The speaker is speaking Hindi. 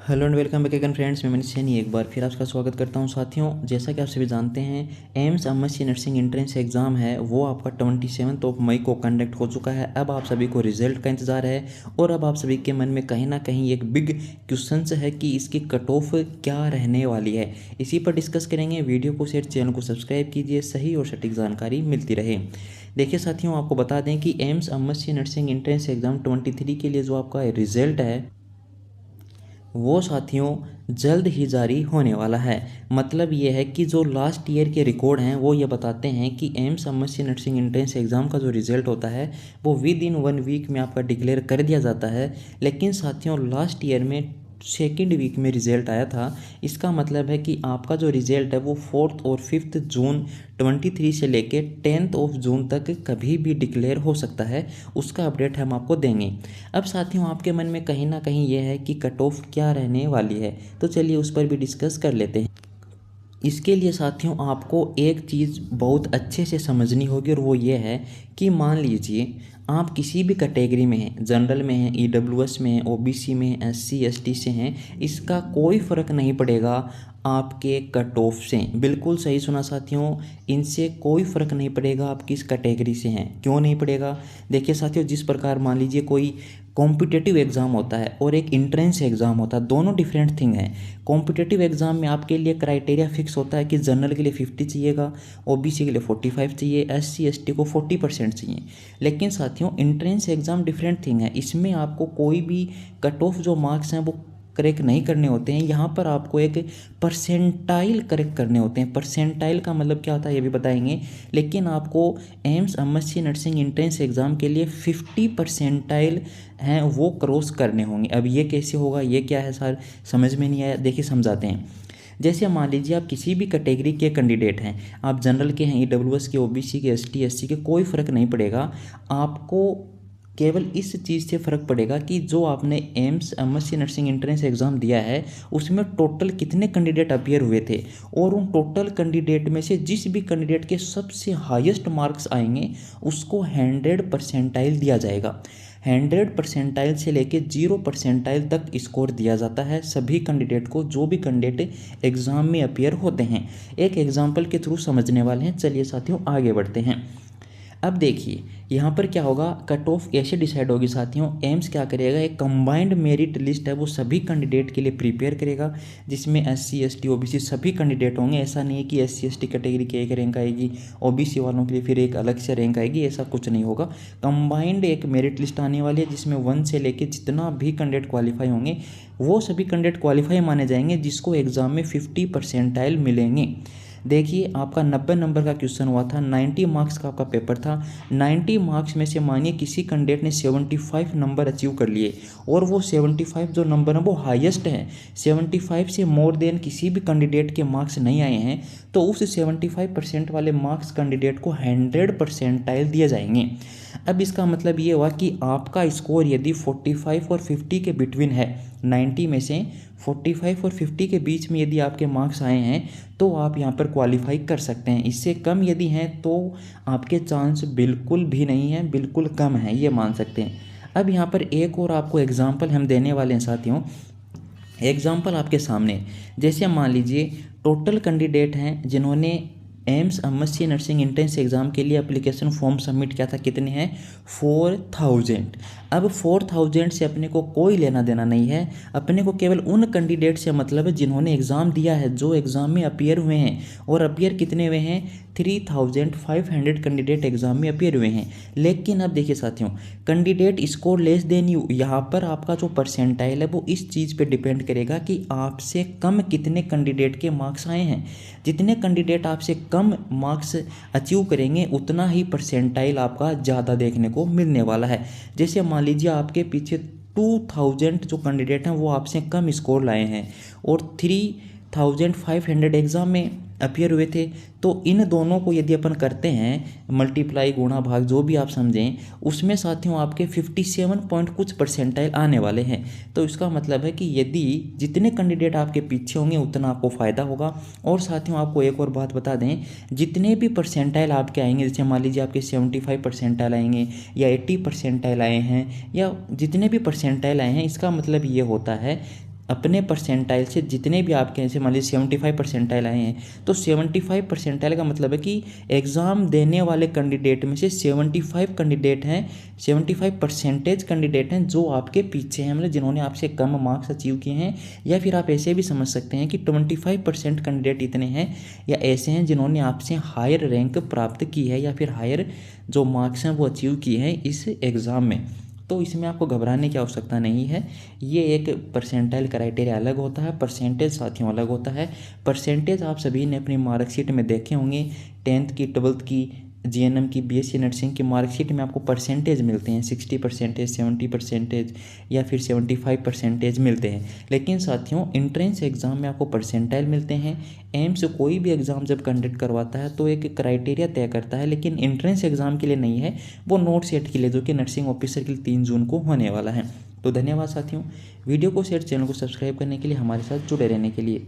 Hello and welcome back again friends. मैं मनीष सैनी एक बार फिर आपका स्वागत करता हूं। साथियों, जैसा कि आप सभी जानते हैं, AIIMS MSc nursing entrance exam है वो आपका 27 मई को कंडक्ट हो चुका है। अब आप सभी को रिजल्ट का इंतज़ार है और अब आप सभी के मन में कहीं ना कहीं एक बिग क्वेश्चन है कि इसकी कट ऑफ क्या रहने वाली है। इसी पर डिस्कस करेंगे। वीडियो को शेयर, चैनल को सब्सक्राइब कीजिए, सही और सटीक जानकारी मिलती रहे। देखिए साथियों, आपको बता दें कि AIIMS MSc nursing entrance exam 23 के लिए जो आपका रिजल्ट है वो साथियों जल्द ही जारी होने वाला है। मतलब ये है कि जो लास्ट ईयर के रिकॉर्ड हैं वो ये बताते हैं कि AIIMS MSc nursing entrance exam का जो रिज़ल्ट होता है वो विद इन 1 वीक में आपका डिक्लेयर कर दिया जाता है। लेकिन साथियों, लास्ट ईयर में सेकेंड वीक में रिज़ल्ट आया था। इसका मतलब है कि आपका जो रिज़ल्ट है वो 4 और 5 जून 23 से लेके 10 जून तक कभी भी डिक्लेयर हो सकता है। उसका अपडेट हम आपको देंगे। अब साथियों, आपके मन में कहीं ना कहीं ये है कि कट ऑफ क्या रहने वाली है, तो चलिए उस पर भी डिस्कस कर लेते हैं। इसके लिए साथियों आपको एक चीज़ बहुत अच्छे से समझनी होगी और वो ये है कि मान लीजिए आप किसी भी कैटेगरी में हैं, जनरल में हैं, ईडब्ल्यूएस में हैं, ओबीसी में हैं, एससी एसटी से हैं, इसका कोई फ़र्क नहीं पड़ेगा आपके कट ऑफ से। बिल्कुल सही सुना साथियों, इनसे कोई फ़र्क नहीं पड़ेगा आप किस कैटेगरी से हैं। क्यों नहीं पड़ेगा? देखिए साथियों, जिस प्रकार मान लीजिए कोई कॉम्पिटिटिव एग्ज़ाम होता है और एक इंट्रेंस एग्ज़ाम होता है, दोनों डिफरेंट थिंग है। कॉम्पिटिटिव एग्ज़ाम में आपके लिए क्राइटेरिया फिक्स होता है कि जनरल के लिए 50 चाहिएगा, ओबीसी के लिए 45 चाहिए, एससी एसटी को 40% चाहिए। लेकिन साथियों, इंट्रेंस एग्ज़ाम डिफरेंट थिंग है। इसमें आपको कोई भी कट ऑफ जो मार्क्स हैं वो करेक्ट नहीं करने होते हैं। यहाँ पर आपको एक परसेंटाइल करेक्ट करने होते हैं। परसेंटाइल का मतलब क्या होता है ये भी बताएंगे। लेकिन आपको AIIMS MSc nursing entrance exam के लिए 50 परसेंटाइल हैं वो क्रॉस करने होंगे। अब ये कैसे होगा, ये क्या है सर, समझ में नहीं आया। देखिए समझाते हैं। जैसे मान लीजिए आप किसी भी कैटेगरी के कैंडिडेट हैं, आप जनरल के हैं, ईडब्ल्यूएस के, ओबीसी के, एसटी एससी के, कोई फ़र्क नहीं पड़ेगा। आपको केवल इस चीज़ से फ़र्क पड़ेगा कि जो आपने AIIMS MSc nursing entrance exam दिया है उसमें टोटल कितने कैंडिडेट अपीयर हुए थे, और उन टोटल कैंडिडेट में से जिस भी कैंडिडेट के सबसे हाईएस्ट मार्क्स आएंगे उसको 100 परसेंटाइल दिया जाएगा। 100 परसेंटाइल से लेके 0 परसेंटाइल तक स्कोर दिया जाता है सभी कैंडिडेट को, जो भी कैंडिडेट एग्ज़ाम में अपीयर होते हैं। एक एग्जाम्पल के थ्रू समझने वाले हैं। चलिए साथियों आगे बढ़ते हैं। अब देखिए यहाँ पर क्या होगा, कट ऑफ ऐसे डिसाइड होगी साथियों। एम्स क्या करेगा, एक कंबाइंड मेरिट लिस्ट है वो सभी कैंडिडेट के लिए प्रिपेयर करेगा, जिसमें एससी एसटी ओबीसी सभी कैंडिडेट होंगे। ऐसा नहीं है कि एससी एसटी कैटेगरी की एक रैंक आएगी, ओबीसी वालों के लिए फिर एक अलग से रैंक आएगी, ऐसा कुछ नहीं होगा। कंबाइंड एक मेरिट लिस्ट आने वाली है जिसमें 1 से लेकर जितना भी कैंडिडेट क्वालिफाई होंगे वो सभी कैंडिडेट क्वालिफाई माने जाएंगे, जिसको एग्ज़ाम में 50 परसेंटाइल मिलेंगे। देखिए आपका 90 नंबर का क्वेश्चन हुआ था, 90 मार्क्स का आपका पेपर था। 90 मार्क्स में से मानिए किसी कैंडिडेट ने 75 नंबर अचीव कर लिए और वो 75 जो नंबर है वो हाईएस्ट है, 75 से मोर देन किसी भी कैंडिडेट के मार्क्स नहीं आए हैं, तो उस 75% वाले मार्क्स कैंडिडेट को 100 परसेंटाइल दिए जाएंगे। अब इसका मतलब ये हुआ कि आपका स्कोर यदि 45 और 50 के बिटवीन है, 90 में से 45 और 50 के बीच में यदि आपके मार्क्स आए हैं तो आप यहाँ पर क्वालिफाई कर सकते हैं। इससे कम यदि हैं तो आपके चांस बिल्कुल भी नहीं है, बिल्कुल कम है, ये मान सकते हैं। अब यहाँ पर एक और आपको एग्जाम्पल हम देने वाले हैं साथियों। एग्जाम्पल आपके सामने, जैसे मान लीजिए टोटल कैंडिडेट हैं जिन्होंने AIIMS MSc nursing entrance exam के लिए एप्लीकेशन फॉर्म सबमिट किया था, कितने हैं, 4000। अब 4000 से अपने को कोई लेना देना नहीं है। अपने को केवल उन कैंडिडेट से मतलब है जिन्होंने एग्ज़ाम दिया है, जो एग्ज़ाम में अपीयर हुए हैं। और अपीयर कितने हुए हैं, 3500 कैंडिडेट एग्ज़ाम में अपीयर हुए हैं। लेकिन अब देखिए साथियों, candidate score less than you, यहाँ पर आपका जो परसेंटाइल है वो इस चीज़ पे डिपेंड करेगा कि आपसे कम कितने कैंडिडेट के मार्क्स आए हैं। जितने कैंडिडेट आपसे कम मार्क्स अचीव करेंगे उतना ही परसेंटाइल आपका ज़्यादा देखने को मिलने वाला है। जैसे मान लीजिए आपके पीछे 2000 जो कैंडिडेट हैं वो आपसे कम स्कोर लाए हैं और 3500 एग्ज़ाम में अपीयर हुए थे, तो इन दोनों को यदि अपन करते हैं मल्टीप्लाई, गुणा, भाग, जो भी आप समझें, उसमें साथियों आपके 57 पॉइंट कुछ परसेंटाइल आने वाले हैं। तो इसका मतलब है कि यदि जितने कैंडिडेट आपके पीछे होंगे उतना आपको फ़ायदा होगा। और साथियों आपको एक और बात बता दें, जितने भी परसेंटाइल आपके आएंगे, जैसे मान लीजिए आपके 75 परसेंटाइल आएंगे या 80 परसेंटाइल आए हैं या जितने भी परसेंटाइल आए हैं, इसका मतलब ये होता है अपने परसेंटाइल से जितने भी आपके जैसे मान लीजिए 75 परसेंटाइल आए हैं, तो 75 परसेंटाइल का मतलब है कि एग्ज़ाम देने वाले कैंडिडेट में से 75 कैंडिडेट हैं, 75% कैंडिडेट हैं जो आपके पीछे हैं, मतलब जिन्होंने आपसे कम मार्क्स अचीव किए हैं। या फिर आप ऐसे भी समझ सकते हैं कि 25% कैंडिडेट इतने हैं या ऐसे हैं जिन्होंने आपसे हायर रैंक प्राप्त की है या फिर हायर जो मार्क्स हैं वो अचीव किए हैं इस एग्ज़ाम में। तो इसमें आपको घबराने की आवश्यकता नहीं है। ये एक परसेंटाइल क्राइटेरिया अलग होता है, परसेंटेज साथियों अलग होता है। परसेंटेज आप सभी ने अपनी मार्कशीट में देखे होंगे, 10th की, 12th की, जीएनएम की, बीएससी नर्सिंग की मार्कशीट में आपको परसेंटेज मिलते हैं, 60%, 70% या फिर 75% मिलते हैं। लेकिन साथियों एंट्रेंस एग्ज़ाम में आपको परसेंटाइल मिलते हैं। एम्स कोई भी एग्ज़ाम जब कंडक्ट करवाता है तो एक क्राइटेरिया तय करता है, लेकिन एंट्रेंस एग्ज़ाम के लिए नहीं है, वो नोट सेट के लिए, जो कि नर्सिंग ऑफिसर के लिए 3 जून को होने वाला है। तो धन्यवाद साथियों, वीडियो को शेयर, चैनल को सब्सक्राइब करने के लिए, हमारे साथ जुड़े रहने के लिए।